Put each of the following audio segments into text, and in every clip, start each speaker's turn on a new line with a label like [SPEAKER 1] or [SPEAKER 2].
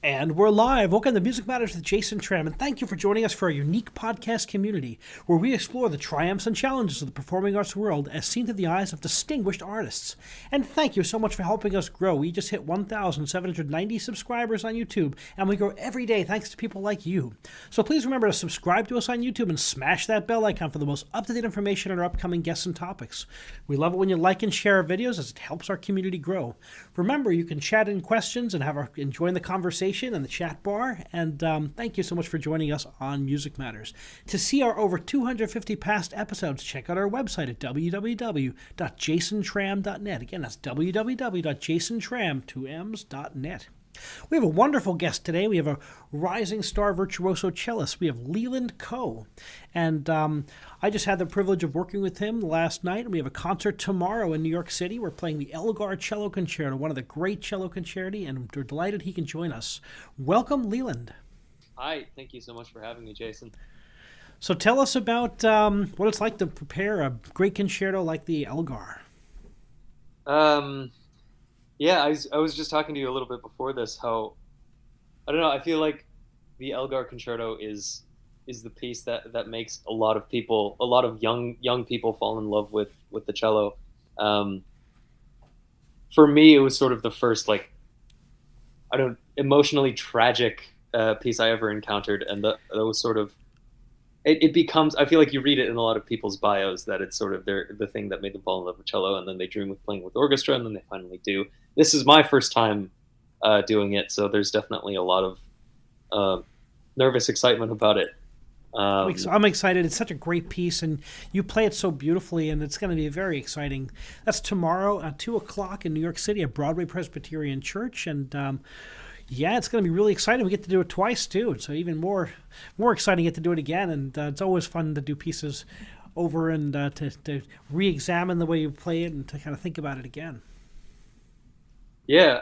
[SPEAKER 1] And we're live. Welcome to Music Matters with Jason Tramm, and thank you for joining us for our unique podcast community, where we explore the triumphs and challenges of the performing arts world as seen through the eyes of distinguished artists. And thank you so much for helping us grow. We just hit 1,790 subscribers on YouTube, and we grow every day thanks to people like you. So please remember to subscribe to us on YouTube and smash that bell icon for the most up-to-date information on our upcoming guests and topics. We love it when you like and share our videos as it helps our community grow. Remember, you can chat in questions and join the conversation in the chat bar, and thank you so much for joining us on Music Matters. To see our over 250 past episodes, check out our website at www.jasontram.net. Again, that's www.jasontram2ms.net. We have a wonderful guest today. We have a rising star virtuoso cellist. We have Leland Ko. And I just had the privilege of working with him last night. And we have a concert tomorrow in New York City. We're playing the Elgar Cello Concerto, one of the great cello concerti, and we're delighted he can join us. Welcome, Leland.
[SPEAKER 2] Hi, thank you so much for having me, Jason.
[SPEAKER 1] So tell us about what it's like to prepare a great concerto like the Elgar.
[SPEAKER 2] Yeah, I was just talking to you a little bit before this, how, I don't know, I feel like the Elgar Concerto is the piece that makes a lot of people, a lot of young people fall in love with the cello. For me, it was sort of the first, like, emotionally tragic piece I ever encountered, and that was sort of, it becomes, I feel like you read it in a lot of people's bios that it's sort of the thing that made them fall in love with cello, and then they dream of playing with orchestra, and then they finally do. This is my first time doing it, so there's definitely a lot of nervous excitement about it.
[SPEAKER 1] I'm excited. It's such a great piece, and you play it so beautifully, and it's going to be very exciting. That's tomorrow at 2 o'clock in New York City at Broadway Presbyterian Church, and yeah, it's going to be really exciting. We get to do it twice, too, so even more exciting to get to do it again, and it's always fun to do pieces over and to re-examine the way you play it and to kind of think about it again.
[SPEAKER 2] Yeah,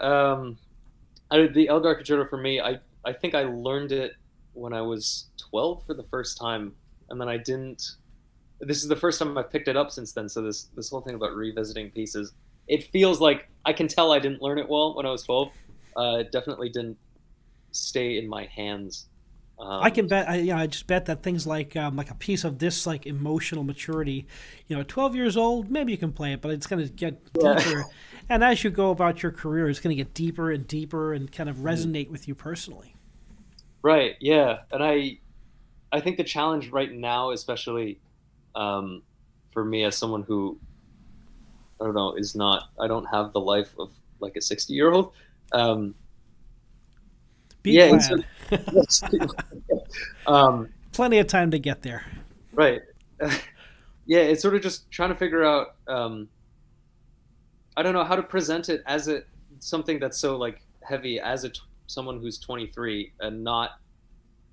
[SPEAKER 2] the Elgar Concerto for me, I think I learned it when I was 12 for the first time, and then I didn't. This is the first time I've picked it up since then. So this whole thing about revisiting pieces, it feels like I can tell I didn't learn it well when I was 12. It definitely didn't stay in my hands.
[SPEAKER 1] I can bet. I just bet that things like a piece of this like emotional maturity, at 12 years old, maybe you can play it, but it's going to get deeper. And as you go about your career, it's going to get deeper and deeper and kind of resonate with you personally.
[SPEAKER 2] Right. Yeah. And I think the challenge right now, especially for me as someone who, I don't know, I don't have the life of like a 60-year-old.
[SPEAKER 1] Be
[SPEAKER 2] yeah.
[SPEAKER 1] glad. Plenty of time to get there.
[SPEAKER 2] Right. Yeah. It's sort of just trying to figure out, I don't know how to present it as something that's so like heavy as someone who's 23 and not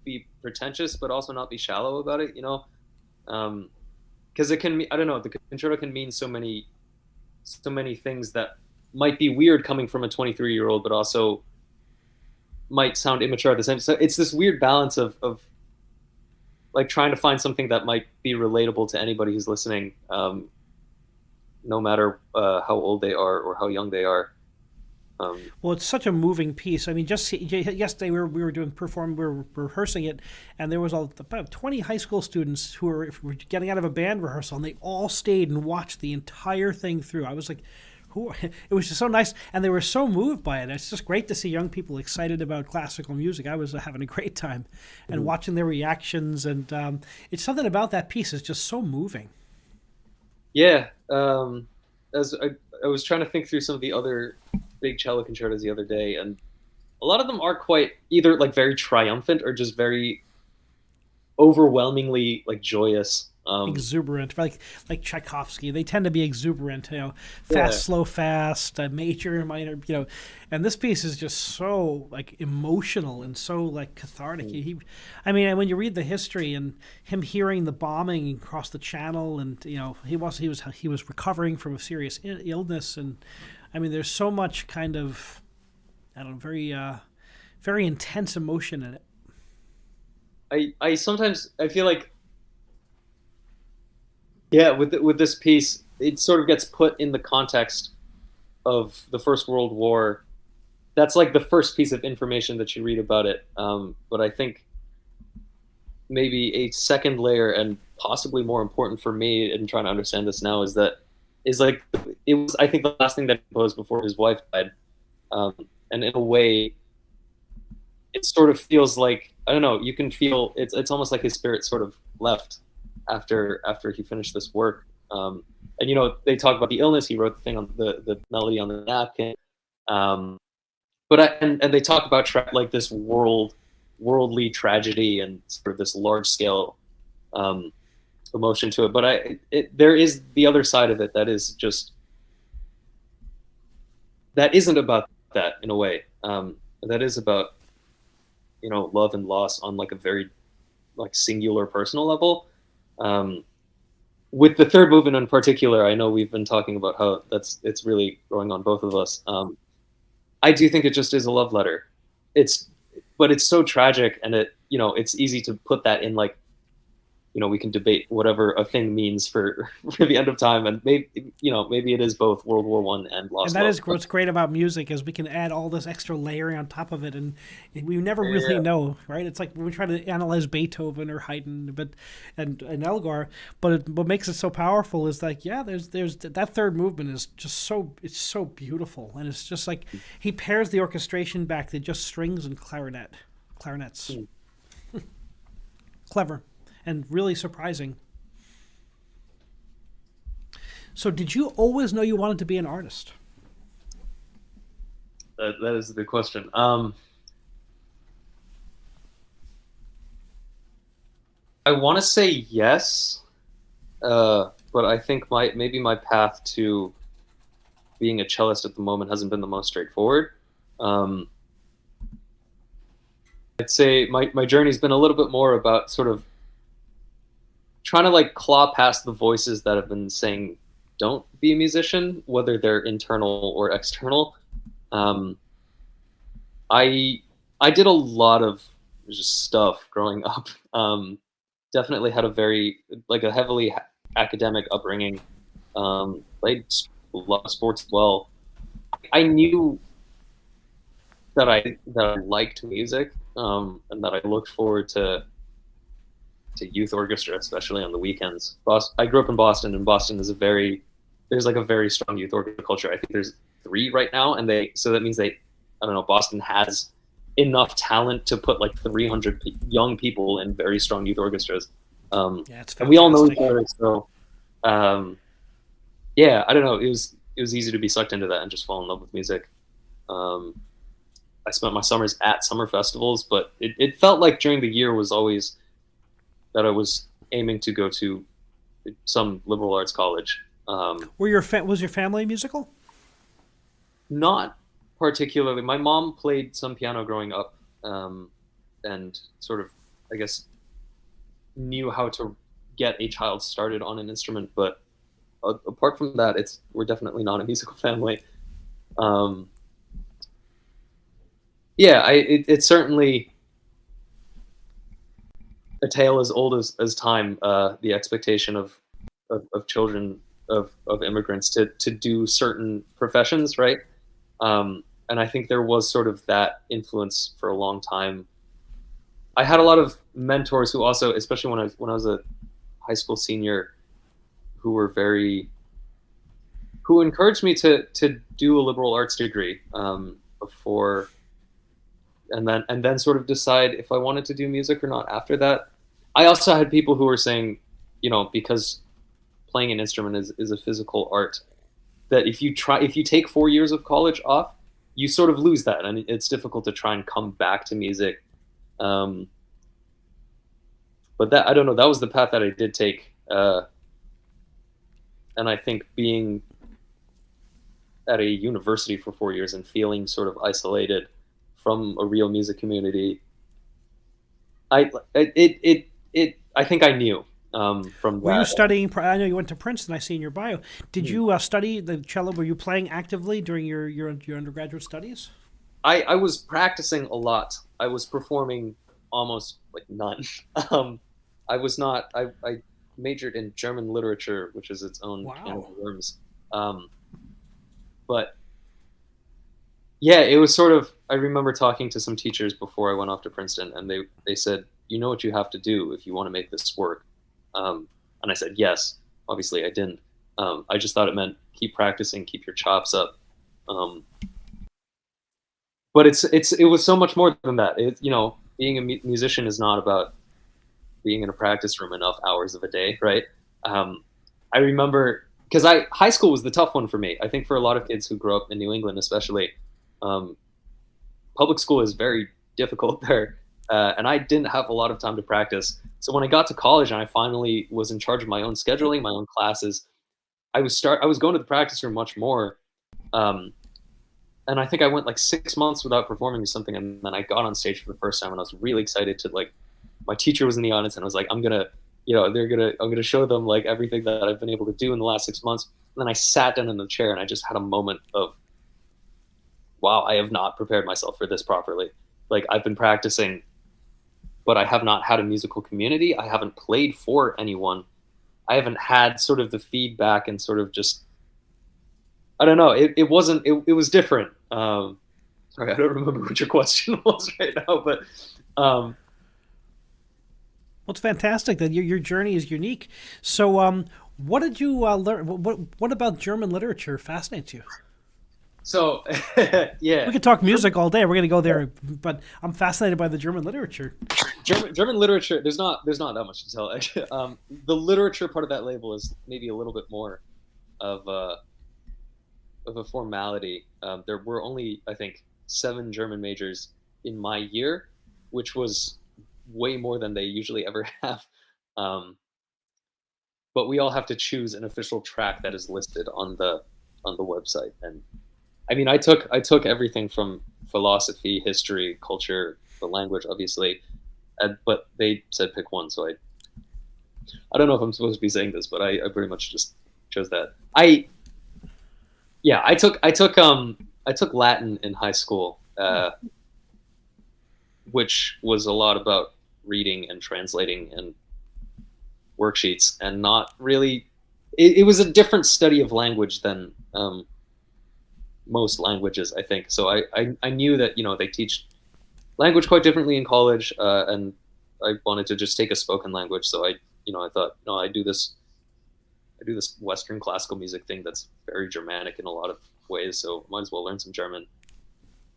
[SPEAKER 2] be pretentious, but also not be shallow about it, because it can I don't know, the concerto can mean so many things that might be weird coming from a 23-year-old, but also might sound immature at the same. So it's this weird balance of like trying to find something that might be relatable to anybody who's listening, no matter how old they are or how young they are.
[SPEAKER 1] Well, it's such a moving piece. I mean, just yesterday we were rehearsing it, and there was about 20 high school students who were getting out of a band rehearsal, and they all stayed and watched the entire thing through. I was like, it was just so nice, and they were so moved by it. It's just great to see young people excited about classical music. I was having a great time, and watching their reactions, and it's something about that piece is just so moving.
[SPEAKER 2] Yeah, as I was trying to think through some of the other big cello concertos the other day, and a lot of them are quite either like very triumphant or just very overwhelmingly like joyous.
[SPEAKER 1] Exuberant, like Tchaikovsky. They tend to be exuberant, fast,
[SPEAKER 2] Yeah.
[SPEAKER 1] slow, fast, major, minor, and this piece is just so like emotional and so like cathartic. I mean, when you read the history and him hearing the bombing across the channel, and he was recovering from a serious illness, and I mean, there's so much kind of, I don't know, very intense emotion in it.
[SPEAKER 2] I sometimes I feel like, yeah, with this piece, it sort of gets put in the context of the First World War that's like the first piece of information that you read about it. But I think maybe a second layer, and possibly more important for me in trying to understand this now, is like it was, I think, the last thing that he composed before his wife died. And in a way, it sort of feels like, I don't know, you can feel it's almost like his spirit sort of left after he finished this work. And they talk about the illness. He wrote the thing on the melody on the napkin. And they talk about like this worldly tragedy and sort of this large scale emotion to it. But there is the other side of it that is just, that isn't about that in a way. That is about love and loss on like a very like singular personal level. With the third movement in particular, I know we've been talking about how it's really growing on both of us. I do think it just is a love letter. But it's so tragic, and it's easy to put that in like, we can debate whatever a thing means for the end of time, and maybe it is both World War One and lost
[SPEAKER 1] And that
[SPEAKER 2] love.
[SPEAKER 1] is what's great about music, is we can add all this extra layering on top of it, and we never really know, right? It's like when we try to analyze Beethoven or Haydn, and Elgar, but what makes it so powerful is like, there's that third movement is just it's so beautiful, and it's just like he pairs the orchestration back to just strings and clarinets. Clever and really surprising. So did you always know you wanted to be an artist?
[SPEAKER 2] That is the big question. I want to say yes, but I think maybe my path to being a cellist at the moment hasn't been the most straightforward. I'd say my journey's been a little bit more about sort of trying to like claw past the voices that have been saying don't be a musician, whether they're internal or external. I did a lot of just stuff growing up. Definitely had a heavily academic upbringing. Played a lot of sports as well. I knew that I liked music, and that I looked forward to youth orchestra, especially on the weekends. I grew up in Boston, and Boston is there's like a very strong youth orchestra culture. I think there's 3 right now, and so that means I don't know, Boston has enough talent to put like 300 young people in very strong youth orchestras. And we all know each other, so I don't know. It was easy to be sucked into that and just fall in love with music. I spent my summers at summer festivals, but it felt like during the year was always that I was aiming to go to some liberal arts college.
[SPEAKER 1] Was your family musical?
[SPEAKER 2] Not particularly. My mom played some piano growing up, and sort of, I guess, knew how to get a child started on an instrument. But apart from that, we're definitely not a musical family. It's certainly a tale as old as time. The expectation of children of immigrants to do certain professions, right? And I think there was sort of that influence for a long time. I had a lot of mentors who also, especially when I was a high school senior, who encouraged me to do a liberal arts degree before, and then sort of decide if I wanted to do music or not after that. I also had people who were saying, because playing an instrument is a physical art, that if you take 4 years of college off, you sort of lose that, and it's difficult to try and come back to music. But I don't know, that was the path that I did take. And I think being at a university for 4 years and feeling sort of isolated from a real music community, I think I knew from that.
[SPEAKER 1] Were you studying? I know you went to Princeton. I see in your bio. Did you study the cello? Were you playing actively during your undergraduate studies?
[SPEAKER 2] I was practicing a lot. I was performing almost like none. I was not. I majored in German literature, which is its own can of worms. But Yeah, it was sort of. I remember talking to some teachers before I went off to Princeton, and they said, "You know what you have to do if you want to make this work." And I said, "Yes." Obviously, I didn't. I just thought it meant keep practicing, keep your chops up. Um, but it was so much more than that. Being a musician is not about being in a practice room enough hours of a day, right? Um, I remember because I high school was the tough one for me. I think for a lot of kids who grow up in New England, especially, um, public school is very difficult there, and I didn't have a lot of time to practice. So when I got to college and I finally was in charge of my own scheduling, my own classes, I was going to the practice room much more. Um, and I think I went like 6 months without performing or something, and then I got on stage for the first time, and I was really excited to like. My teacher was in the audience, and I was like, I'm gonna show them like everything that I've been able to do in the last 6 months. And then I sat down in the chair, and I just had a moment of, wow, I have not prepared myself for this properly. Like I've been practicing, but I have not had a musical community. I haven't played for anyone. I haven't had sort of the feedback and sort of just I don't know. It wasn't. It was different. Sorry, I don't remember what your question was right now, but um,
[SPEAKER 1] Well, it's fantastic that your journey is unique. So, what did you learn? What about German literature fascinates you?
[SPEAKER 2] so
[SPEAKER 1] We
[SPEAKER 2] yeah,
[SPEAKER 1] could talk music all day. We're going to go there, but I'm fascinated by the German literature.
[SPEAKER 2] German literature. There's not that much to tell. Actually. The literature part of that label is maybe a little bit more of a formality. There were only I think 7 German majors in my year, which was way more than they usually ever have. Um, but we all have to choose an official track that is listed on the website. And I mean, I took everything from philosophy, history, culture, the language, obviously, but they said pick one. So I don't know if I'm supposed to be saying this, but I pretty much just chose that. Yeah, I took Latin in high school, which was a lot about reading and translating and worksheets, and not really. It was a different study of language than most languages, I think. So I knew that they teach language quite differently in college, and I wanted to just take a spoken language. So I thought, no, I do this Western classical music thing that's very Germanic in a lot of ways. So might as well learn some German.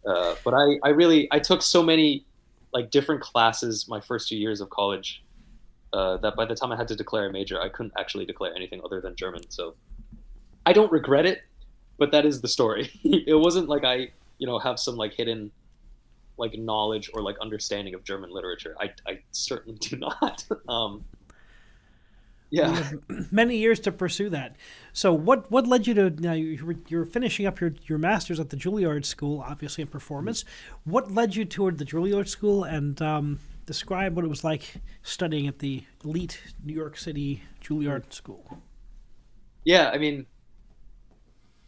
[SPEAKER 2] But I took so many like different classes my first 2 years of college that by the time I had to declare a major, I couldn't actually declare anything other than German. So I don't regret it, but that is the story. It wasn't like I have some like hidden like knowledge or like understanding of German literature. I certainly do not.
[SPEAKER 1] You
[SPEAKER 2] Yeah.
[SPEAKER 1] have many years to pursue that. So, what led you to now? You're finishing up your master's at the Juilliard School, obviously in performance. What led you toward the Juilliard School, and describe what it was like studying at the elite New York City Juilliard School?
[SPEAKER 2] Yeah, I mean,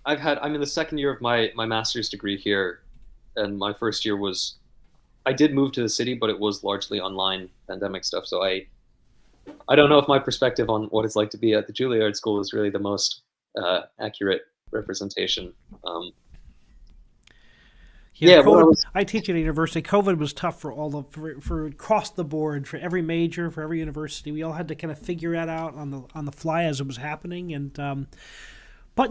[SPEAKER 2] I'm in the second year of my master's degree here, and my first year was I did move to the city, but it was largely online pandemic stuff. So I don't know if my perspective on what it's like to be at the Juilliard School is really the most accurate representation. Um,
[SPEAKER 1] Yeah,
[SPEAKER 2] yeah, what I
[SPEAKER 1] COVID.
[SPEAKER 2] was
[SPEAKER 1] I teach at a university. COVID was tough for all of for across the board for every major for every university. We all had to kind of figure that out on the fly as it was happening, and but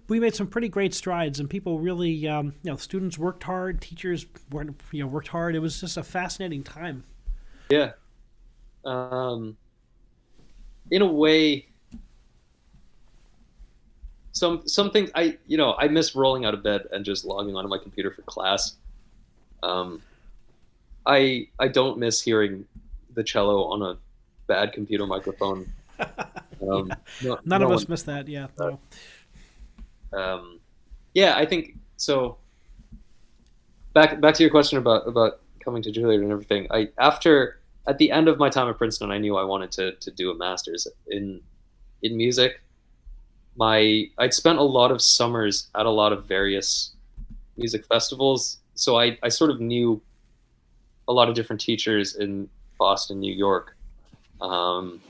[SPEAKER 1] we made some pretty great strides, and people really students worked hard, teachers worked hard. It was just a fascinating time.
[SPEAKER 2] yeah. Um, in a way, some things I miss rolling out of bed and just logging onto my computer for class. Um, I don't miss hearing the cello on a bad computer microphone.
[SPEAKER 1] Yeah,
[SPEAKER 2] No,
[SPEAKER 1] none
[SPEAKER 2] no
[SPEAKER 1] of
[SPEAKER 2] one.
[SPEAKER 1] us missed that. Yeah, no.
[SPEAKER 2] Um, yeah, I think so. Back to your question about coming to Juilliard and everything. I after At the end of my time at Princeton, I knew I wanted to do a master's in music. I'd spent a lot of summers at a lot of various music festivals, so I sort of knew a lot of different teachers in Boston, New York, um,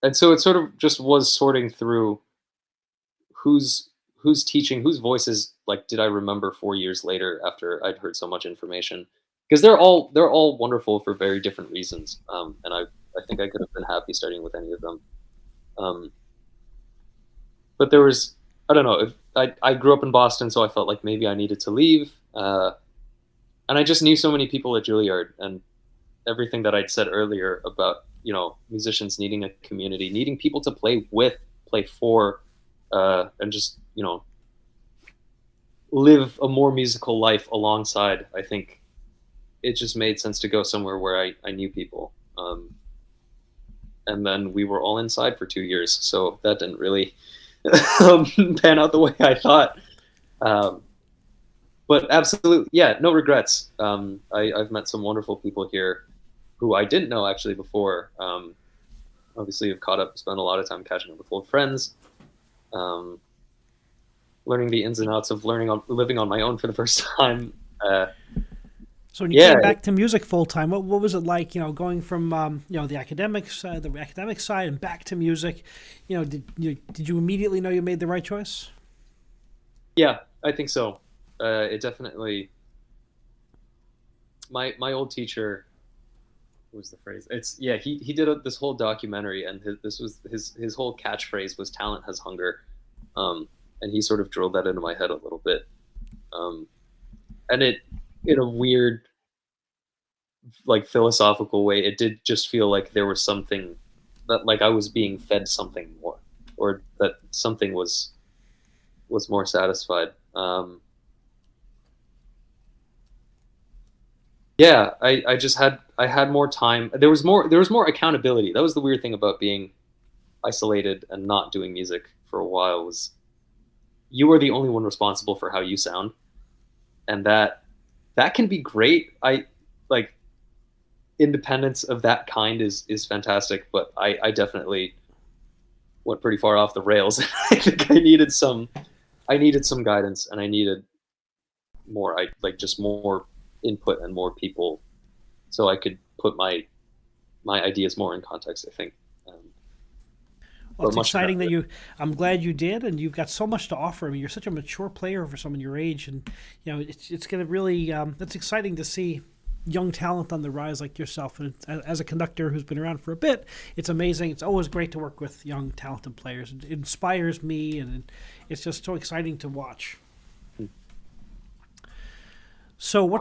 [SPEAKER 2] and so it sort of just was sorting through who's who's teaching, whose voices like did I remember 4 years later after I'd heard so much information? Because they're all wonderful for very different reasons, and I think I could have been happy studying with any of them. Um, but there was, I don't know, if I grew up in Boston, so I felt like maybe I needed to leave, and I just knew so many people at Juilliard, and everything that I'd said earlier about musicians needing a community, needing people to play with, play for, and just live a more musical life alongside. I think it just made sense to go somewhere where I knew people. And then we were all inside for 2 years, so that didn't really pan out the way I thought. But absolutely, yeah, no regrets. I've met some wonderful people here who I didn't know actually before. Obviously, I've caught up, spent a lot of time catching up with old friends, learning the ins and outs of living on my own for the first time.
[SPEAKER 1] So when you came back to music full time, what was it like? Going from the academic side and back to music. Did you immediately know you made the right choice?
[SPEAKER 2] Yeah, I think so. It definitely. My old teacher. What was the phrase? He did this whole documentary, and his whole catchphrase was "talent has hunger," and he sort of drilled that into my head a little bit, and it, in a weird, like, philosophical way, it did just feel like there was something that, like, I was being fed something more, or that something was more satisfied. Yeah, I had more time. There was more accountability. That was the weird thing about being isolated and not doing music for a while, was you are the only one responsible for how you sound, and that can be great. I like independence of that kind is fantastic, but I definitely went pretty far off the rails. I think I needed some guidance, and I needed more, just more input and more people, so I could put my ideas more in context, I think.
[SPEAKER 1] Well, it's exciting that I'm glad you did, and you've got so much to offer. I mean, you're such a mature player for someone your age, and it's going to really, it's exciting to see young talent on the rise like yourself. And as a conductor who's been around for a bit, it's amazing. It's always great to work with young talented players. It inspires me, and it's just so exciting to watch. So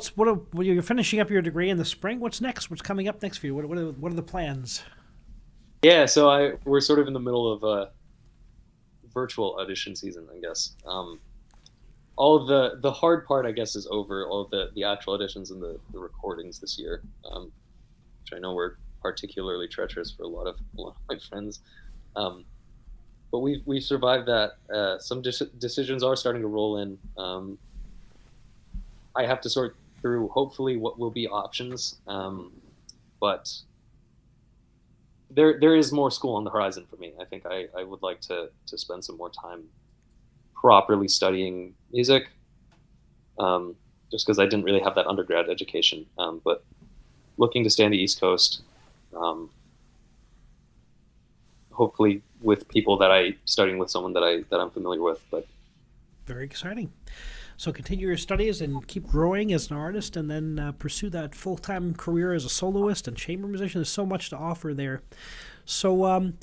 [SPEAKER 1] you're finishing up your degree in the spring. What's next? What's coming up next for you? What are the plans?
[SPEAKER 2] Yeah, so we're sort of in the middle of a virtual audition season, I guess. All of the hard part, I guess, is over. All of the actual auditions and the recordings this year, which I know were particularly treacherous for a lot of my friends. But we've survived that. Some decisions are starting to roll in. I have to sort through, hopefully, what will be options, but there is more school on the horizon for me. I think I would like to spend some more time properly studying music, just because I didn't really have that undergrad education, but looking to stay on the East Coast, hopefully with people studying with someone that I'm familiar with. But
[SPEAKER 1] very exciting. So continue your studies and keep growing as an artist, and then pursue that full-time career as a soloist and chamber musician. There's so much to offer there. So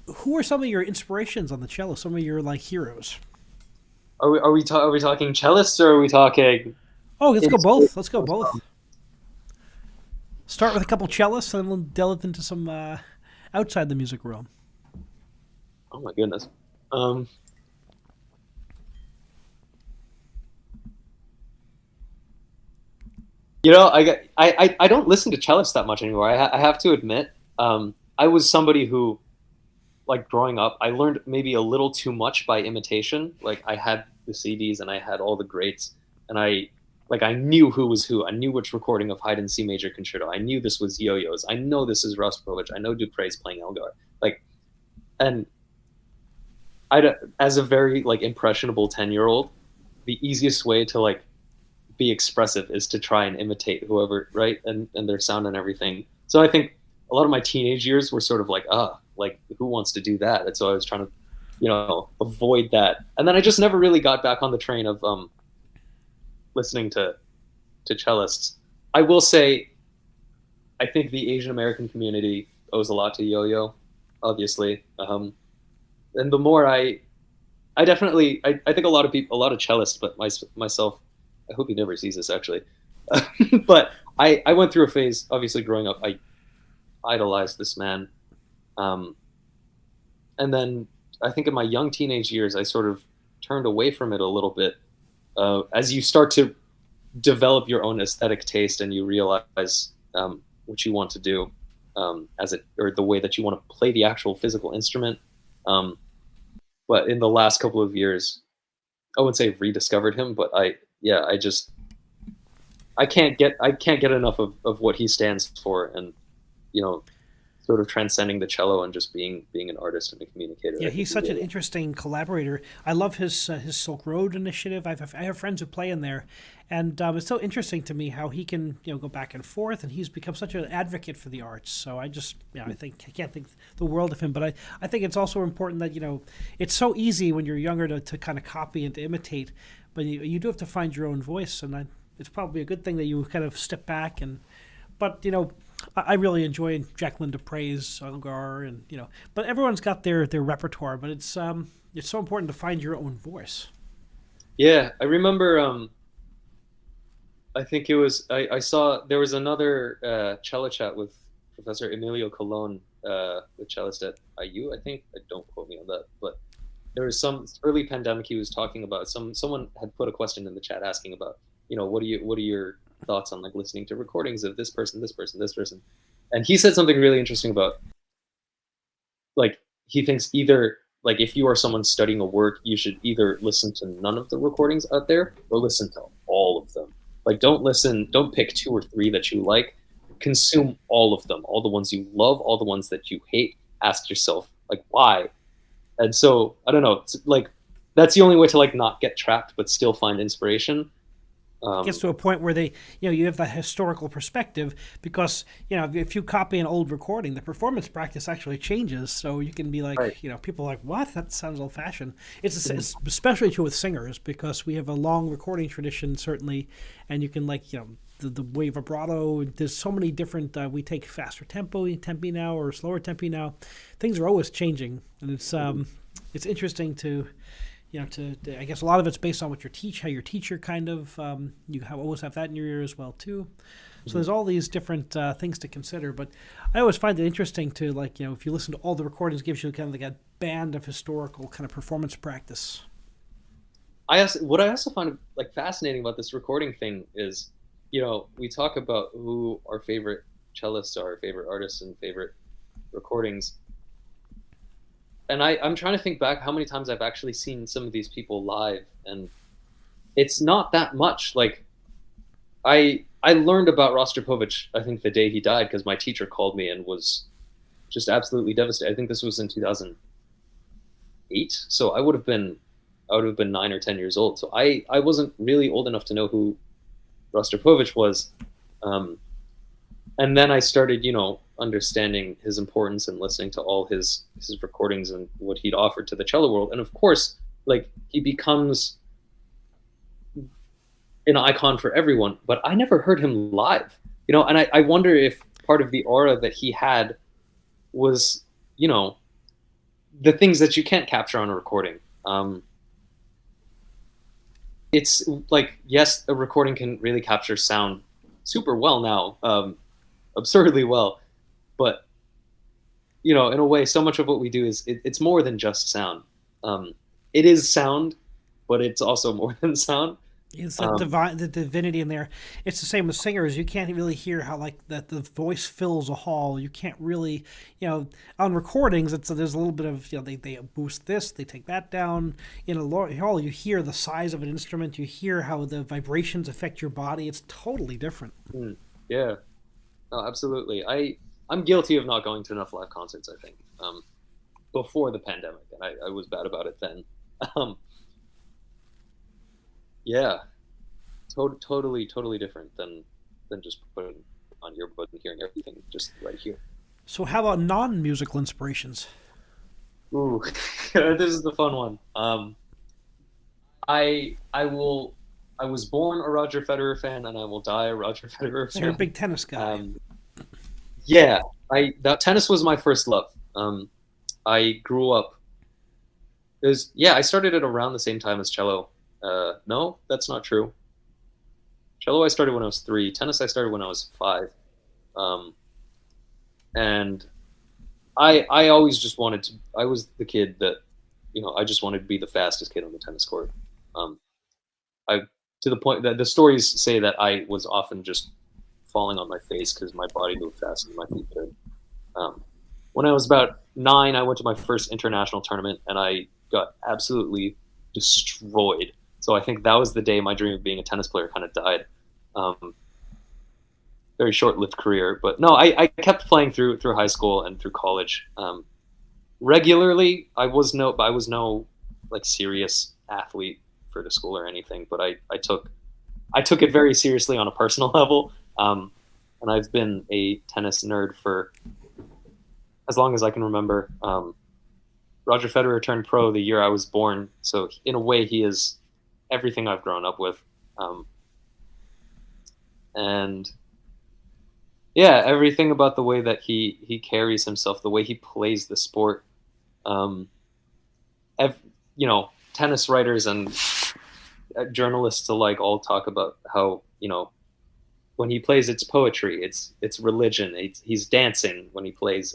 [SPEAKER 1] who are some of your inspirations on the cello, some of your heroes?
[SPEAKER 2] Are we talking cellists, or are we talking...
[SPEAKER 1] Oh, let's go both. Start with a couple cellists, and then we'll delve into some outside the music realm.
[SPEAKER 2] Oh my goodness. I don't listen to cellists that much anymore. I have to admit, I was somebody who, growing up, I learned maybe a little too much by imitation. Like, I had the CDs and I had all the greats, and I knew who was who. I knew which recording of Haydn's C Major Concerto. I knew this was Yo-Yo's. I know this is Rostropovich. I know Dupre's playing Elgar. And as a very impressionable 10-year-old, the easiest way to be expressive is to try and imitate whoever, right? And their sound and everything. So I think a lot of my teenage years were sort of who wants to do that? And so I was trying to avoid that. And then I just never really got back on the train of listening to cellists. I will say, I think the Asian American community owes a lot to Yo-Yo, obviously. And the more I definitely, I think a lot of people, a lot of cellists, but myself, I hope he never sees this actually. But I went through a phase, obviously growing up, I idolized this man. Um, and then I think in my young teenage years, I sort of turned away from it a little bit. As you start to develop your own aesthetic taste and you realize what you want to do or the way that you want to play the actual physical instrument. But in the last couple of years, I wouldn't say I've rediscovered him, but I can't get enough of what he stands for, and sort of transcending the cello and just being an artist and a communicator.
[SPEAKER 1] Yeah, he's such an interesting collaborator. I love his Silk Road initiative. I have friends who play in there, and it's so interesting to me how he can go back and forth, and he's become such an advocate for the arts. So I just I can't think the world of him, but I think it's also important that it's so easy when you're younger to kind of copy and to imitate, but you do have to find your own voice, and it's probably a good thing that you kind of step back but I really enjoy Jacqueline Dupre's Algar, and but everyone's got their repertoire. But it's so important to find your own voice.
[SPEAKER 2] Yeah, I remember. I think it was I saw there was another cello chat with Professor Emilio Colon, the cellist at IU. I think, don't quote me on that, but there was some early pandemic he was talking about. Someone had put a question in the chat asking about what are your thoughts on like listening to recordings of this person, and he said something really interesting about like he thinks either like if you are someone studying a work, you should either listen to none of the recordings out there or listen to all of them. Like don't pick 2 or 3 that you like, consume all of them, all the ones you love, all the ones that you hate. Ask yourself like why. And so I don't know, it's like that's the only way to like not get trapped but still find inspiration.
[SPEAKER 1] Gets to a point where you have that historical perspective, because if you copy an old recording, the performance practice actually changes. So you can be like,
[SPEAKER 2] right.
[SPEAKER 1] People are like, what? That sounds old fashioned. It's especially true with singers, because we have a long recording tradition, certainly, and you can the way vibrato. There's so many different. We take faster tempi now, or slower tempi now. Things are always changing, and it's interesting to. I guess a lot of it's based on what how your teacher kind of, always have that in your ear as well too. So there's all these different things to consider, but I always find it interesting to if you listen to all the recordings, it gives you kind of like a band of historical kind of performance practice.
[SPEAKER 2] What I also find like fascinating about this recording thing is, we talk about who our favorite cellists are, favorite artists, and favorite recordings. And I'm trying to think back how many times I've actually seen some of these people live, and it's not that much. Like, I learned about Rostropovich, I think the day he died, because my teacher called me and was just absolutely devastated. I think this was in 2008, so I would have been 9 or 10 years old. So I wasn't really old enough to know who Rostropovich was, and then I started, understanding his importance and listening to all his recordings and what he'd offered to the cello world. And of course, like he becomes an icon for everyone, but I never heard him live, and I wonder if part of the aura that he had was, the things that you can't capture on a recording. It's like, yes, a recording can really capture sound super well now, absurdly well. But, in a way, so much of what we do is it's more than just sound. It is sound, but it's also more than sound.
[SPEAKER 1] It's the divinity in there. It's the same with singers. You can't really hear how that the voice fills a hall. You can't really, on recordings, there's a little bit of, they boost this, they take that down. In a hall, you hear the size of an instrument. You hear how the vibrations affect your body. It's totally different.
[SPEAKER 2] Yeah, no, absolutely. I'm guilty of not going to enough live concerts, I think, before the pandemic, and I was bad about it then. Yeah, totally different than just putting on earbud and hearing everything just right here.
[SPEAKER 1] So how about non-musical inspirations?
[SPEAKER 2] Ooh, this is the fun one. I will. I was born a Roger Federer fan, and I will die a Roger Federer
[SPEAKER 1] So you're a
[SPEAKER 2] fan.
[SPEAKER 1] big tennis guy.
[SPEAKER 2] Um, yeah, I that tennis was my first love. I grew up. Yeah, I started it around the same time as cello. No, that's not true. Cello I started when I was 3. Tennis I started when I was 5. Um, and I always just wanted to. I was the kid that, I just wanted to be the fastest kid on the tennis court. Um, I to the point that the stories say that I was often just falling on my face because my body moved faster than my feet could. Um, when I was about 9, I went to my first international tournament and I got absolutely destroyed. So I think that was the day my dream of being a tennis player kind of died. Um, Very short-lived career, but no, I kept playing through high school and through college. Regularly. I was no like serious athlete for the school or anything, but I took it very seriously on a personal level. And I've been a tennis nerd for as long as I can remember. Roger Federer turned pro the year I was born, so in a way, he is everything I've grown up with. Um, and yeah, everything about the way that he carries himself, the way he plays the sport. Um, ev- Tennis writers and journalists alike all talk about how when he plays, it's poetry, it's religion, he's dancing when he plays.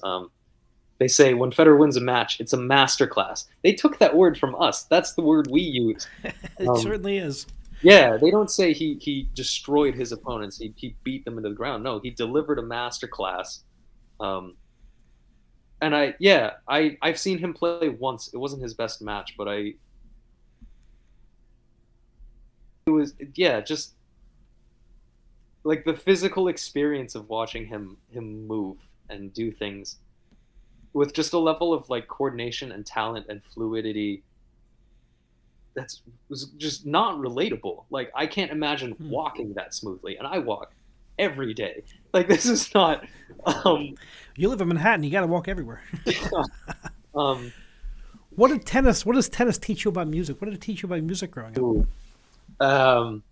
[SPEAKER 2] They say when Federer wins a match, it's a masterclass. They took that word from us. That's the word we use.
[SPEAKER 1] It
[SPEAKER 2] Um,
[SPEAKER 1] certainly is.
[SPEAKER 2] yeah, they don't say he destroyed his opponents. He beat them into the ground. No, he delivered a masterclass. Um, and I've seen him play once. It wasn't his best match, but it was, yeah, just like the physical experience of watching him move and do things with just a level of like coordination and talent and fluidity that's was just not relatable. Like I can't imagine
[SPEAKER 1] Hmm.
[SPEAKER 2] walking that smoothly, and I walk every day. Like this is not. Um,
[SPEAKER 1] You live in Manhattan. You got to walk everywhere.
[SPEAKER 2] um,
[SPEAKER 1] What did tennis? What does tennis teach you about music? What did it teach you about music growing up?
[SPEAKER 2] ooh, um,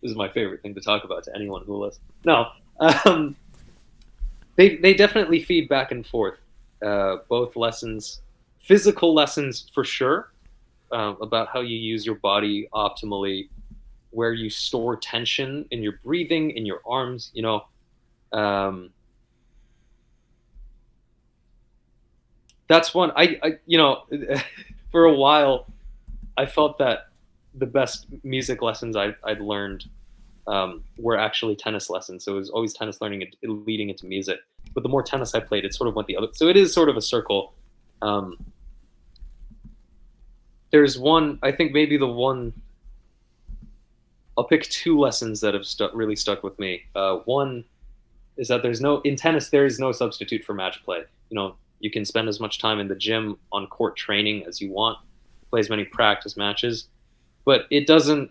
[SPEAKER 2] this is my favorite thing to talk about to anyone who listens. No, um, they definitely feed back and forth. Both lessons, physical lessons for sure, about how you use your body optimally, where you store tension in your breathing, in your arms. Um, that's one. For a while, I felt that the best music lessons I'd learned were actually tennis lessons. So it was always tennis learning and leading into music. But the more tennis I played, it sort of went the other. So it is sort of a circle. Um, there's one. I think maybe the one. I'll pick two lessons that have really stuck with me. One is that there's no in tennis there is no substitute for match play. You can spend as much time in the gym on court training as you want, play as many practice matches, but it doesn't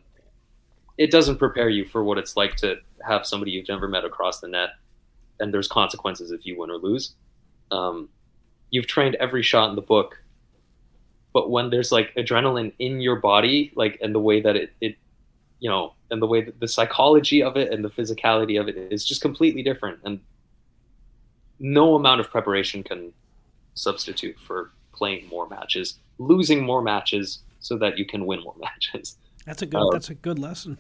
[SPEAKER 2] prepare you for what it's like to have somebody you've never met across the net, and there's consequences if you win or lose. Um, you've trained every shot in the book, but when there's like adrenaline in your body, like and the way that it and the way that the psychology of it and the physicality of it is just completely different, and no amount of preparation can substitute for playing more matches, losing more matches so that you can win more matches.
[SPEAKER 1] That's a good.
[SPEAKER 2] Uh,
[SPEAKER 1] That's a good lesson.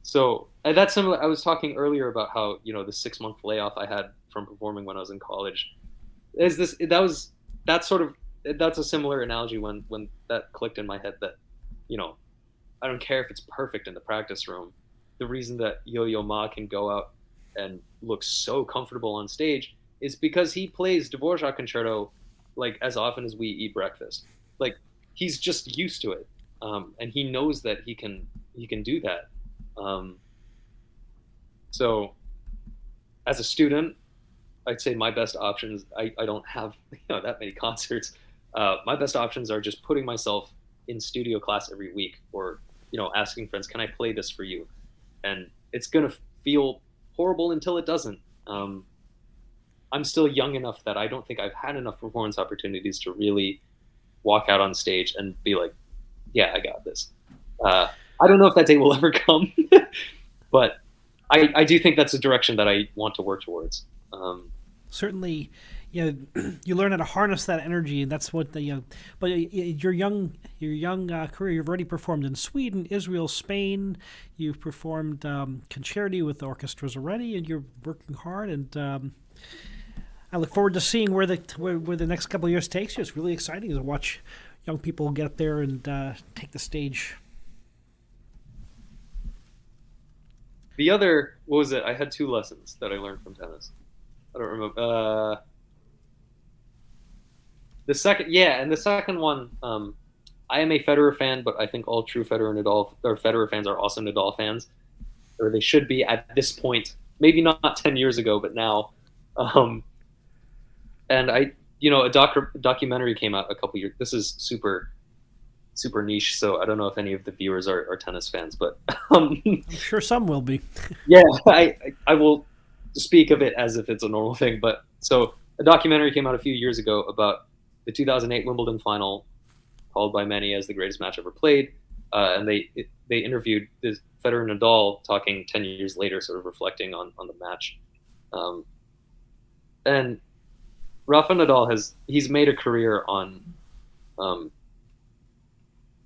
[SPEAKER 2] so that's similar. I was talking earlier about how the 6 month layoff I had from performing when I was in college. Is this that was that's sort of that's a similar analogy when that clicked in my head that you know I don't care if it's perfect in the practice room. The reason that Yo-Yo Ma can go out and look so comfortable on stage is because he plays Dvorak concerto like as often as we eat breakfast. Like he's just used to it, and he knows that he can do that. Um, so as a student, I'd say my best options. I don't have that many concerts. My best options are just putting myself in studio class every week, or asking friends, "Can I play this for you?" And it's gonna feel horrible until it doesn't. I'm still young enough that I don't think I've had enough performance opportunities to really walk out on stage and be like, yeah, I got this. I don't know if that day will ever come, but I do think that's a direction that I want to work towards.
[SPEAKER 1] Certainly, you learn how to harness that energy, and that's what the. But your young career, you've already performed in Sweden, Israel, Spain. You've performed concerti with orchestras already, and you're working hard. And I look forward to seeing where the next couple of years takes you. It's really exciting to watch young people get up there and take the stage.
[SPEAKER 2] The other, what was it? I had 2 lessons that I learned from tennis. I don't remember. The second one, I am a Federer fan, but I think all true Federer fans are also Nadal fans, or they should be at this point. Maybe not 10 years ago, but now. And a documentary came out a couple years. This is super niche, so I don't know if any of the viewers are tennis fans, but
[SPEAKER 1] I'm sure some will be.
[SPEAKER 2] Yeah, I will speak of it as if it's a normal thing. But so a documentary came out a few years ago about the 2008 Wimbledon final, called by many as the greatest match ever played, and they interviewed this Federer and Nadal talking 10 years later, sort of reflecting on the match, and Rafa Nadal he's made a career on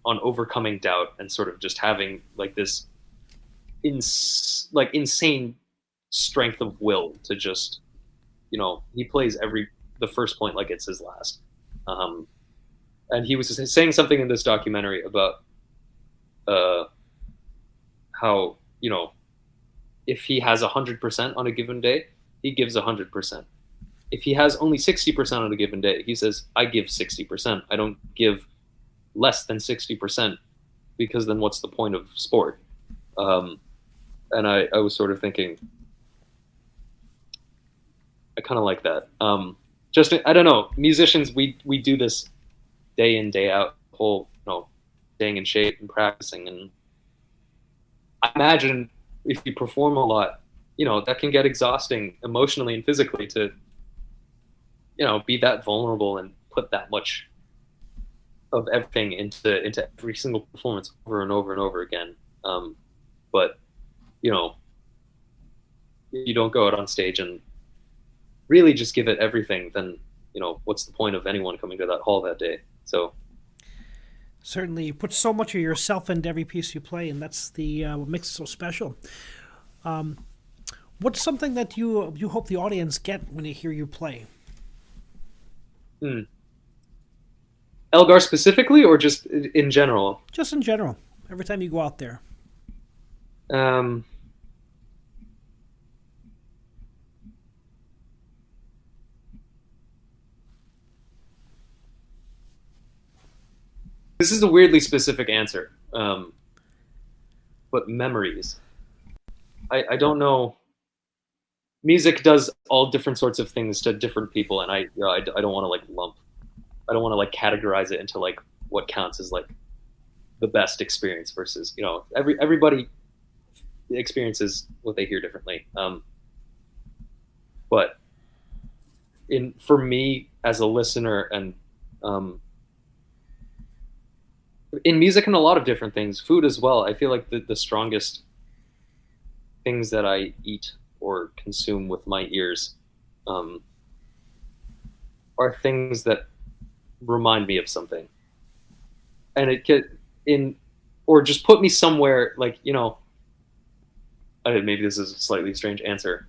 [SPEAKER 2] overcoming doubt and sort of just having like this insane strength of will to just, he plays the first point like it's his last. And he was saying something in this documentary about how, if he has 100% on a given day, he gives 100%. If he has only 60% on a given day, he says, I give 60%. I don't give less than 60%, because then what's the point of sport? And I was sort of thinking, I kind of like that. Just, I don't know, musicians, we do this day in, day out, whole, staying in shape and practicing. And I imagine if you perform a lot, that can get exhausting emotionally and physically to, be that vulnerable and put that much of everything into every single performance over and over and over again. But, if you don't go out on stage and really just give it everything, then, what's the point of anyone coming to that hall that day? So
[SPEAKER 1] certainly you put so much of yourself into every piece you play, and that's what makes it so special. What's something that you hope the audience get when they hear you play?
[SPEAKER 2] Elgar specifically, or just in general?
[SPEAKER 1] Just in general, every time you go out there.
[SPEAKER 2] This is a weirdly specific answer, but memories. I don't know. Music does all different sorts of things to different people, and I don't want to I don't want to categorize it into what counts as the best experience versus everybody experiences what they hear differently. But for me as a listener, and in music and a lot of different things, food as well, I feel like the strongest things that I eat or consume with my ears are things that remind me of something, and it could or just put me somewhere maybe this is a slightly strange answer,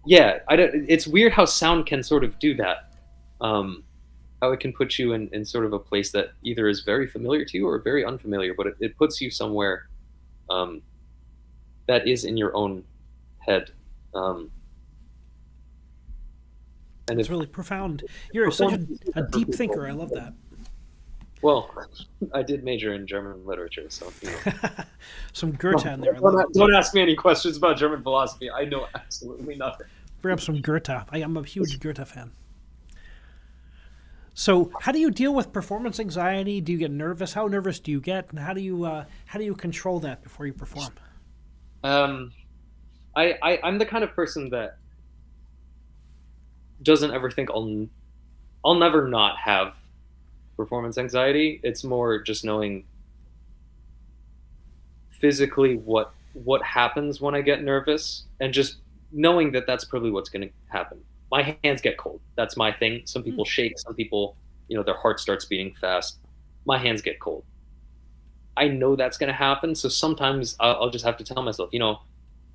[SPEAKER 2] it's weird how sound can sort of do that, how it can put you in sort of a place that either is very familiar to you or very unfamiliar, but it puts you somewhere that is in your own head. And
[SPEAKER 1] it's really profound. You're such a deep thinker. I love that.
[SPEAKER 2] Well, I did major in German literature, so
[SPEAKER 1] some Goethe in there.
[SPEAKER 2] Don't ask me any questions about German philosophy. I know absolutely nothing.
[SPEAKER 1] Bring up some Goethe. I'm a huge Goethe fan. So, how do you deal with performance anxiety? Do you get nervous? How nervous do you get, and how do you control that before you perform?
[SPEAKER 2] I'm the kind of person that doesn't ever think I'll never not have performance anxiety. It's more just knowing physically what happens when I get nervous, and just knowing that that's probably what's going to happen. My hands get cold. That's my thing. Some people shake. Some people, their heart starts beating fast. My hands get cold. I know that's going to happen. So sometimes I'll just have to tell myself,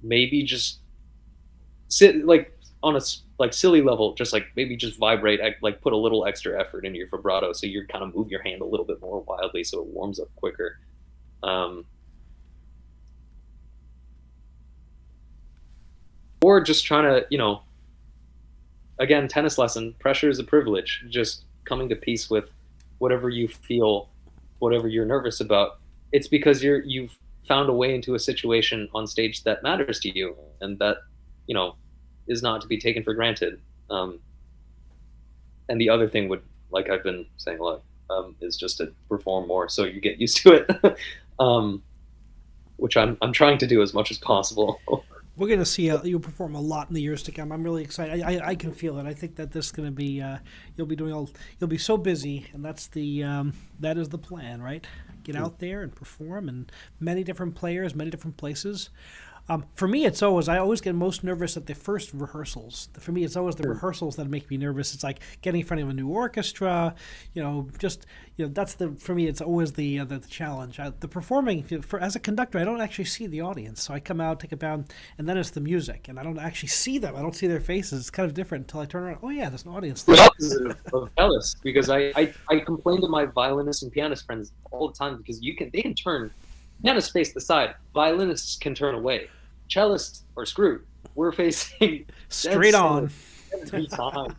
[SPEAKER 2] maybe just sit like on a like silly level, just like maybe just vibrate, like put a little extra effort into your vibrato. So you kind of move your hand a little bit more wildly so it warms up quicker. Or just trying to, again, tennis lesson, pressure is a privilege. Just coming to peace with whatever you feel, whatever you're nervous about. It's because you've found a way into a situation on stage that matters to you, and that, is not to be taken for granted. And the other thing would, like I've been saying a lot, is just to perform more so you get used to it, which I'm trying to do as much as possible.
[SPEAKER 1] We're going to see you perform a lot in the years to come. I'm really excited. I can feel it. I think that this is going to be you'll be so busy, and that is the plan, right? Get out there and perform, and many different players, many different places. For me, I always get most nervous at the first rehearsals. For me, it's always the rehearsals that make me nervous. It's like getting in front of a new orchestra, for me, it's always the challenge. The performing, as a conductor, I don't actually see the audience. So I come out, take a bow, and then it's the music, and I don't actually see them. I don't see their faces. It's kind of different until I turn around. Oh yeah, there's an audience there.
[SPEAKER 2] The opposite of jealous, because I complain to my violinist and pianist friends all the time, because they can turn, pianists face the side, violinists can turn away. Cellists are screwed. We're facing
[SPEAKER 1] straight on
[SPEAKER 2] every time.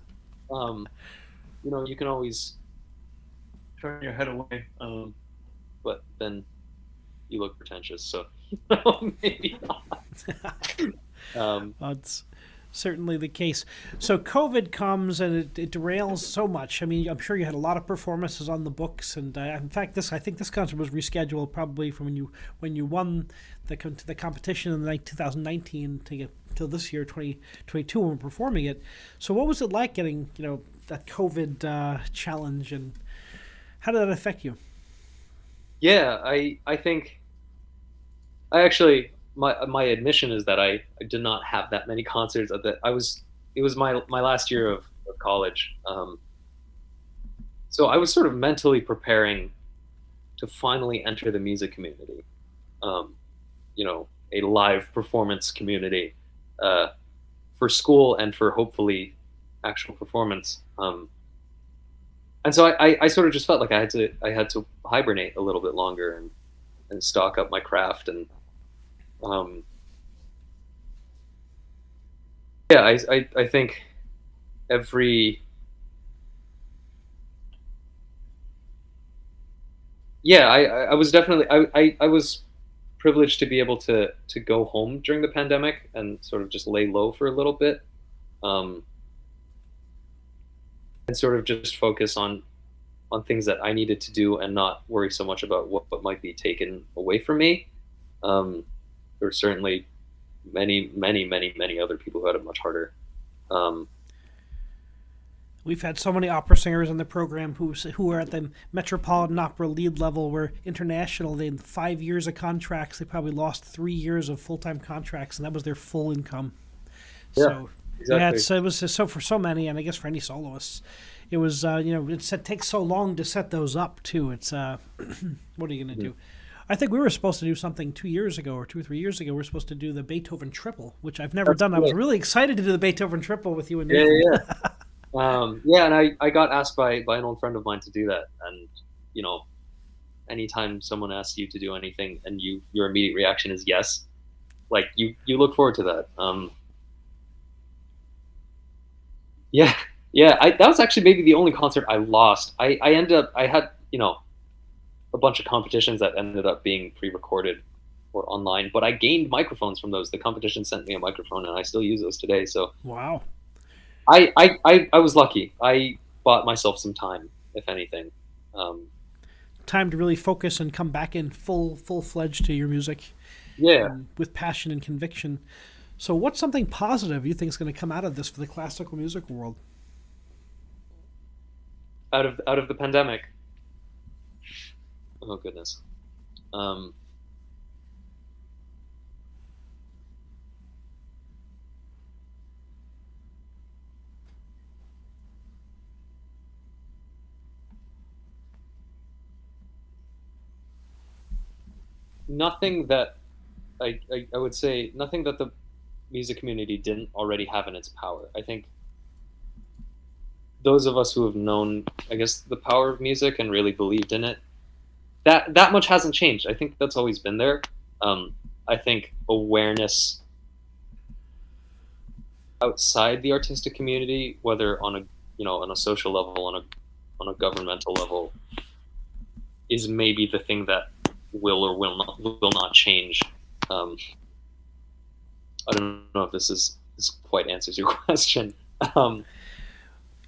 [SPEAKER 2] You can always turn your head away, but then you look pretentious. So maybe not.
[SPEAKER 1] That's certainly the case. So COVID comes and it derails so much. I mean, I'm sure you had a lot of performances on the books, and in fact, I think this concert was rescheduled probably from when you won the competition in 2019 to get till this year 2022 when we're performing it. So what was it like getting that COVID challenge, and how did that affect you?
[SPEAKER 2] Yeah, I think I actually. My admission is that I did not have that many concerts. It was my last year of college, so I was sort of mentally preparing to finally enter the music community, a live performance community, for school and for hopefully actual performance. And so I sort of just felt like I had to hibernate a little bit longer and stock up my craft. And I think every I was definitely I was privileged to be able to go home during the pandemic and sort of just lay low for a little bit, and sort of just focus on things that I needed to do and not worry so much about what might be taken away from me. There were certainly many other people who had it much harder.
[SPEAKER 1] We've had so many opera singers on the program who are at the Metropolitan Opera lead level, where international, they had 5 years of contracts. They probably lost 3 years of full-time contracts, and that was their full income.
[SPEAKER 2] Yeah,
[SPEAKER 1] so
[SPEAKER 2] exactly.
[SPEAKER 1] it was so for so many, and I guess for any soloists, it was it takes so long to set those up too. It's what are you going to do? I think we were supposed to do something 2 years ago or 2 or 3 years ago. We were supposed to do the Beethoven triple, which I've never done. I was really excited to do the Beethoven triple with you and Nathan.
[SPEAKER 2] Yeah. And I got asked by an old friend of mine to do that. And, anytime someone asks you to do anything and your immediate reaction is yes, like you look forward to that. That was actually maybe the only concert I lost. I had, a bunch of competitions that ended up being pre-recorded or online, but I gained microphones from those. The competition sent me a microphone, and I still use those today. So
[SPEAKER 1] wow,
[SPEAKER 2] I was lucky. I bought myself some time, if anything.
[SPEAKER 1] Time to really focus and come back in full-fledged to your music.
[SPEAKER 2] Yeah,
[SPEAKER 1] with passion and conviction. So what's something positive you think is going to come out of this for the classical music world?
[SPEAKER 2] out of the pandemic. Oh goodness. Um, Nothing that I would say nothing that the music community didn't already have in its power. I think those of us who have known, I guess, the power of music and really believed in it, that much hasn't changed. I think that's always been there. I think awareness outside the artistic community, whether on a on a social level, on a governmental level, is maybe the thing that will not change. Um, I don't know if this quite answers your question. Um,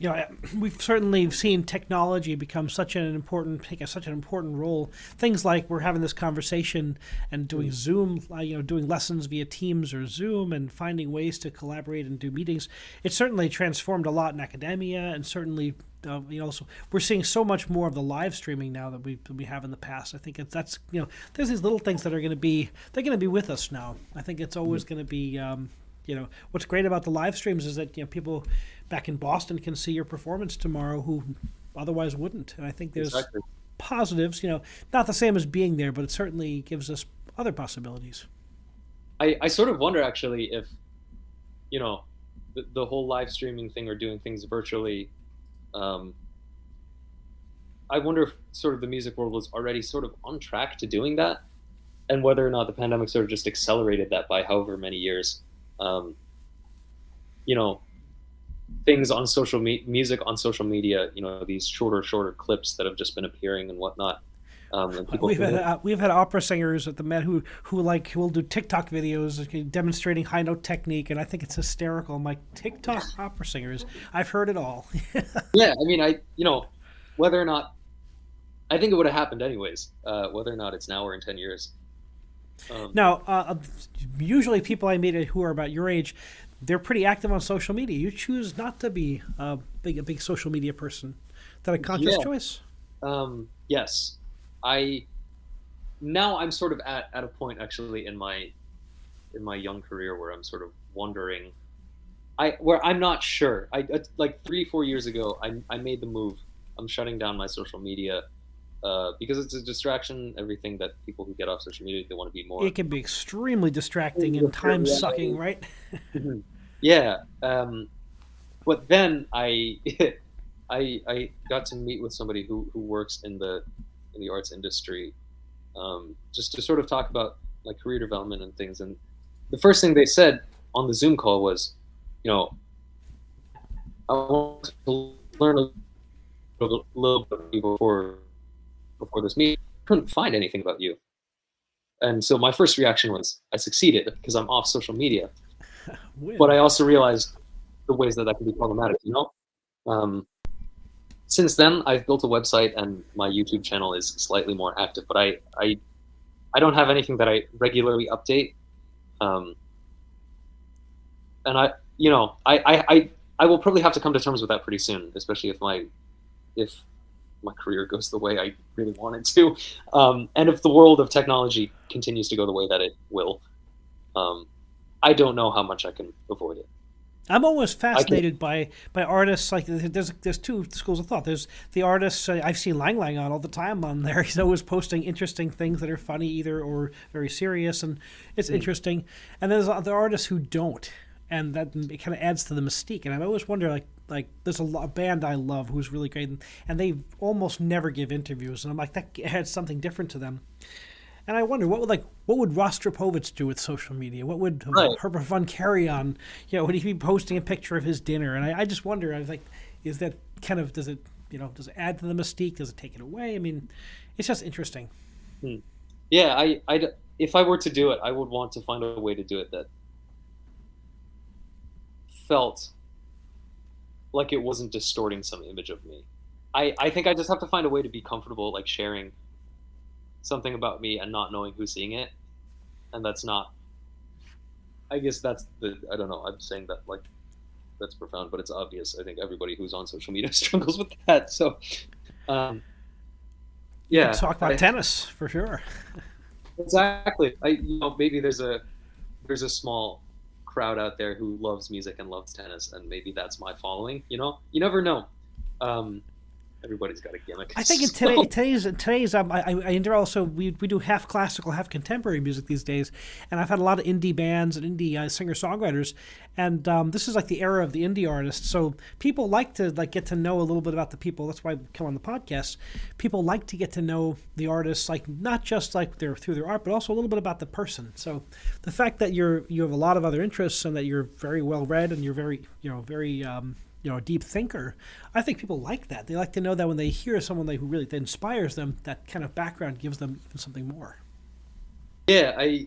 [SPEAKER 1] You know, we've certainly seen technology become take such an important role. Things like we're having this conversation and doing Zoom, doing lessons via Teams or Zoom, and finding ways to collaborate and do meetings. It's certainly transformed a lot in academia, and certainly, so we're seeing so much more of the live streaming now that we have in the past. I think that's there's these little things that are they're going to be with us now. I think it's always going to be. What's great about the live streams is that people back in Boston can see your performance tomorrow who otherwise wouldn't. And I think there's
[SPEAKER 2] exactly.
[SPEAKER 1] positives, not the same as being there, but it certainly gives us other possibilities.
[SPEAKER 2] I sort of wonder actually if the whole live streaming thing or doing things virtually. I wonder if sort of the music world was already sort of on track to doing that, and whether or not the pandemic sort of just accelerated that by however many years. You know, things on music on social media, these shorter clips that have just been appearing and whatnot. And people
[SPEAKER 1] we've had opera singers at the Met who will do TikTok videos demonstrating high note technique, and I think it's hysterical. I'm like, TikTok opera singers, I've heard it all.
[SPEAKER 2] Yeah, I mean, whether or not, I think it would have happened anyways, whether or not it's now or in 10 years.
[SPEAKER 1] Now, usually people I meet who are about your age, they're pretty active on social media. You choose not to be a big social media person. Is that a conscious choice?
[SPEAKER 2] Yes. I'm sort of at a point actually in my young career where I'm sort of wondering, where I'm not sure. Like 3-4 years ago, I made the move. I'm shutting down my social media because it's a distraction. Everything that people who get off social media, they want to be more.
[SPEAKER 1] It can be extremely distracting and time sucking, right?
[SPEAKER 2] Yeah. But then I got to meet with somebody who works in the arts industry, just to sort of talk about like career development and things. And the first thing they said on the Zoom call was, I want to learn a little bit before this meeting. I couldn't find anything about you. And so my first reaction was, I succeeded because I'm off social media. But I also realized the ways that can be problematic, Since then, I've built a website and my YouTube channel is slightly more active, but I don't have anything that I regularly update. And I will probably have to come to terms with that pretty soon, especially if my career goes the way I really want it to. And if the world of technology continues to go the way that it will, I don't know how much I can avoid it.
[SPEAKER 1] I'm always fascinated by artists. Like there's two schools of thought. There's the artists I've seen Lang Lang on all the time on there. He's always posting interesting things that are funny either or very serious, and it's interesting. And there's the artists who don't, and that it kind of adds to the mystique. And I always wonder, like there's a band I love who's really great, and they almost never give interviews, and I'm like, that adds something different to them. And I wonder what would Rostropovich do with social media? What would Herbert von Karajan, would he be posting a picture of his dinner? And I just wonder, I was like, is that kind of, does it add to the mystique? Does it take it away? I mean, it's just interesting.
[SPEAKER 2] Yeah, if I were to do it, I would want to find a way to do it that felt like it wasn't distorting some image of me. I think I just have to find a way to be comfortable, like sharing something about me and not knowing who's seeing it. And that's not, I guess that's I don't know, I'm saying that like that's profound, but it's obvious. I think everybody who's on social media struggles with that. So, um,
[SPEAKER 1] You could
[SPEAKER 2] yeah,
[SPEAKER 1] talk about tennis for sure.
[SPEAKER 2] exactly. Maybe there's a small crowd out there who loves music and loves tennis, and maybe that's my following. You never know. Um, Everybody's got a gimmick.
[SPEAKER 1] I think in
[SPEAKER 2] So,
[SPEAKER 1] today's I enter also we do half classical, half contemporary music these days, and I've had a lot of indie bands and indie singer songwriters, and this is like the era of the indie artists. So people like to get to know a little bit about the people. That's why we come on the podcast. People like to get to know the artists, like not just like through their art, but also a little bit about the person. So the fact that you have a lot of other interests and that you're very well read and you're very a deep thinker, I think people like that. They like to know that when they hear someone who really that inspires them, that kind of background gives them even something more.
[SPEAKER 2] yeah,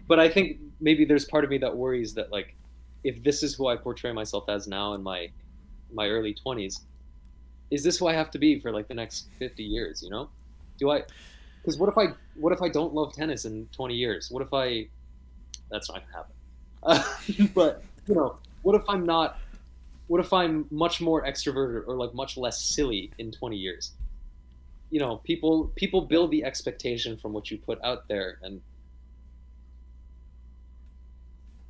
[SPEAKER 2] but I think maybe there's part of me that worries that, like, if this is who I portray myself as now in my early 20s, is this who I have to be for like the next 50 years? Do I? Because what if I don't love tennis in 20 years? What if I? That's not gonna happen. But what if I'm not? What if I'm much more extroverted or like much less silly in 20 years? People build the expectation from what you put out there, and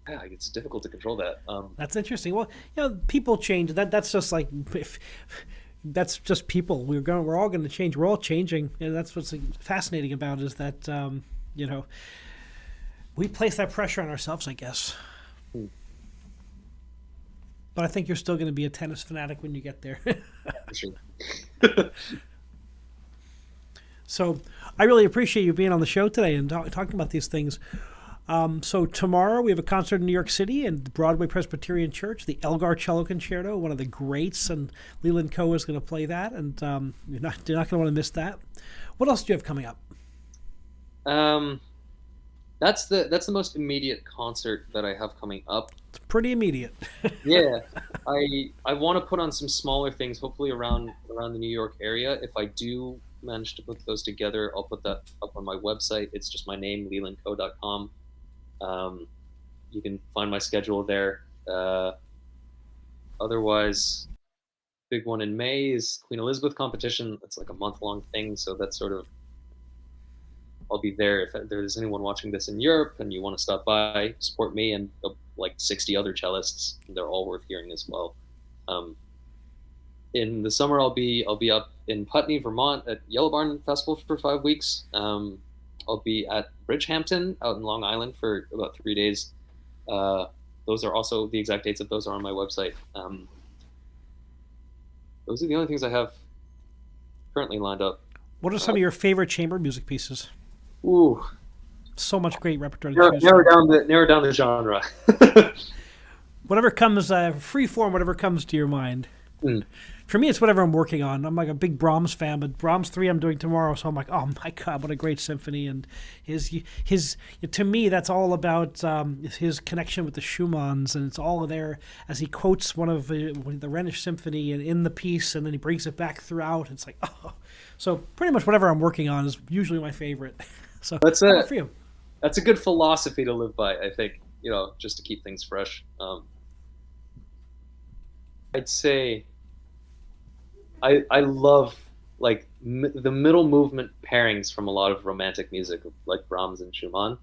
[SPEAKER 2] yeah, it's difficult to control that.
[SPEAKER 1] That's interesting. Well, people change. That's just like that's just people. We're all going to change. We're all changing, and that's what's fascinating about it, is that we place that pressure on ourselves, I guess. But I think you're still going to be a tennis fanatic when you get there.
[SPEAKER 2] Sure.
[SPEAKER 1] So I really appreciate you being on the show today and talking about these things. So tomorrow we have a concert in New York City in the Broadway Presbyterian Church, the Elgar Cello Concerto, one of the greats, and Leland Ko is going to play that, and you're not going to want to miss that. What else do you have coming up?
[SPEAKER 2] That's the most immediate concert that I have coming up.
[SPEAKER 1] It's pretty immediate.
[SPEAKER 2] Yeah, I want to put on some smaller things, hopefully around the New York area. If I do manage to put those together, I'll put that up on my website. It's just my name, lelandko.com. You can find my schedule there. Otherwise, big one in May is Queen Elizabeth competition. It's like a month-long thing, so that's sort of, I'll be there. If there's anyone watching this in Europe and you want to stop by, support me and like 60 other cellists. They're all worth hearing as well. In the summer, I'll be up in Putney, Vermont at Yellow Barn Festival for 5 weeks. I'll be at Bridgehampton out in Long Island for about 3 days. Those are also, the exact dates of those are on my website. Those are the only things I have currently lined up.
[SPEAKER 1] What are some of your favorite chamber music pieces?
[SPEAKER 2] Ooh,
[SPEAKER 1] so much great repertoire.
[SPEAKER 2] Narrow down the genre.
[SPEAKER 1] Whatever comes, free form, whatever comes to your mind. For me, it's whatever I'm working on. I'm like a big Brahms fan, but Brahms 3 I'm doing tomorrow, so I'm like, oh my God, what a great symphony. And his to me, that's all about his connection with the Schumanns, and it's all there as he quotes one of the Rhenish Symphony in the piece, and then he brings it back throughout. It's like, oh. So pretty much whatever I'm working on is usually my favorite. So
[SPEAKER 2] that's
[SPEAKER 1] for you.
[SPEAKER 2] That's a good philosophy to live by, I think, just to keep things fresh. I'd say I love like the middle movement pairings from a lot of romantic music, like Brahms and Schumann.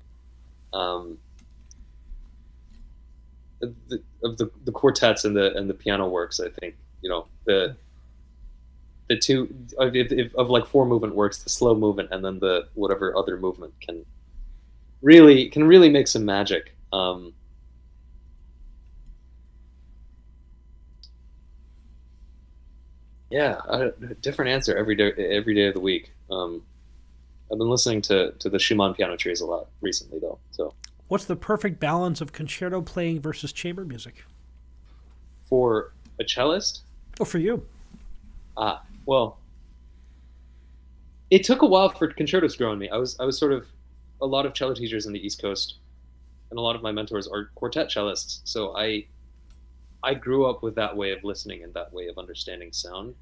[SPEAKER 2] The quartets and the piano works, I think, the two of like 4 movement works, the slow movement and then the whatever other movement can really make some magic. Yeah, a different answer every day of the week. I've been listening to the Schumann piano trees a lot recently, though. So,
[SPEAKER 1] what's the perfect balance of concerto playing versus chamber music
[SPEAKER 2] for a cellist?
[SPEAKER 1] Oh, for you?
[SPEAKER 2] Well, it took a while for concertos to grow on me. I was sort of, a lot of cello teachers in the East Coast, and a lot of my mentors are quartet cellists. So I grew up with that way of listening and that way of understanding sound.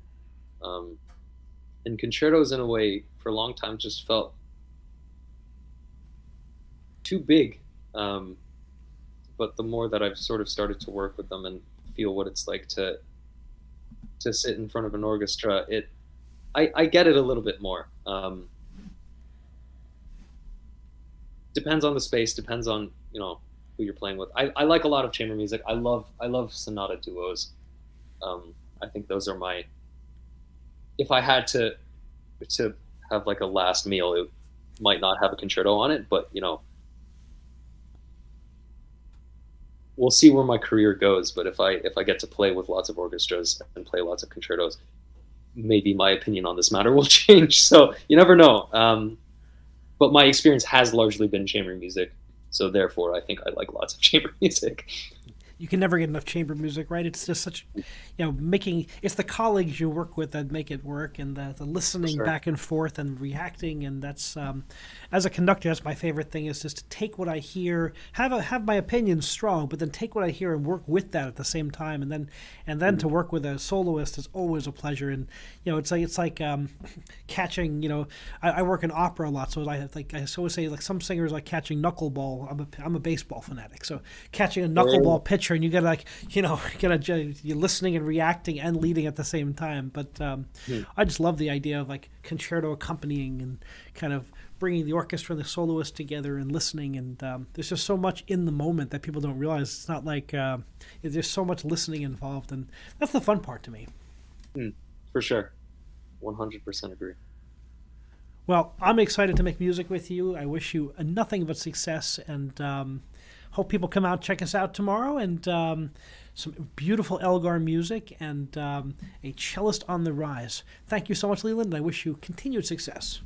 [SPEAKER 2] And concertos, in a way, for a long time just felt too big. But the more that I've sort of started to work with them and feel what it's like to sit in front of an orchestra, I get it a little bit more. Depends on the space, depends on, you know, who you're playing with. I like a lot of chamber music. I love sonata duos. I think those are my, if I had to have like a last meal, it might not have a concerto on it, but you know, we'll see where my career goes. But if I get to play with lots of orchestras and play lots of concertos, maybe my opinion on this matter will change. So you never know. But my experience has largely been chamber music, so therefore I think I like lots of chamber music.
[SPEAKER 1] You can never get enough chamber music, right? It's just such, you know, it's the colleagues you work with that make it work, and the listening back and forth and reacting, and that's, as a conductor, that's my favorite thing, is just to take what I hear, have my opinions strong, but then take what I hear and work with that at the same time, and then to work with a soloist is always a pleasure. And you know, it's like catching, you know, I work in opera a lot, so I always say, like, some singers like catching knuckleball. I'm a baseball fanatic, so catching a knuckleball pitcher, and you gotta, like, you know, you're listening and reacting and leading at the same time. But I just love the idea of like concerto accompanying and kind of bringing the orchestra and the soloist together and listening. And there's just so much in the moment that people don't realize. It's not like there's so much listening involved, and that's the fun part to me.
[SPEAKER 2] For sure. 100% agree.
[SPEAKER 1] Well, I'm excited to make music with you. I wish you nothing but success, and hope people come out, check us out tomorrow, and some beautiful Elgar music, and a cellist on the rise. Thank you so much, Leland, and I wish you continued success.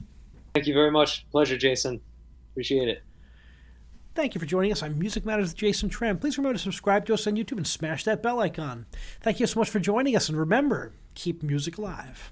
[SPEAKER 2] Thank you very much. Pleasure, Jason. Appreciate it.
[SPEAKER 1] Thank you for joining us on Music Matters with Jason Tramm. Please remember to subscribe to us on YouTube and smash that bell icon. Thank you so much for joining us, and remember, keep music alive.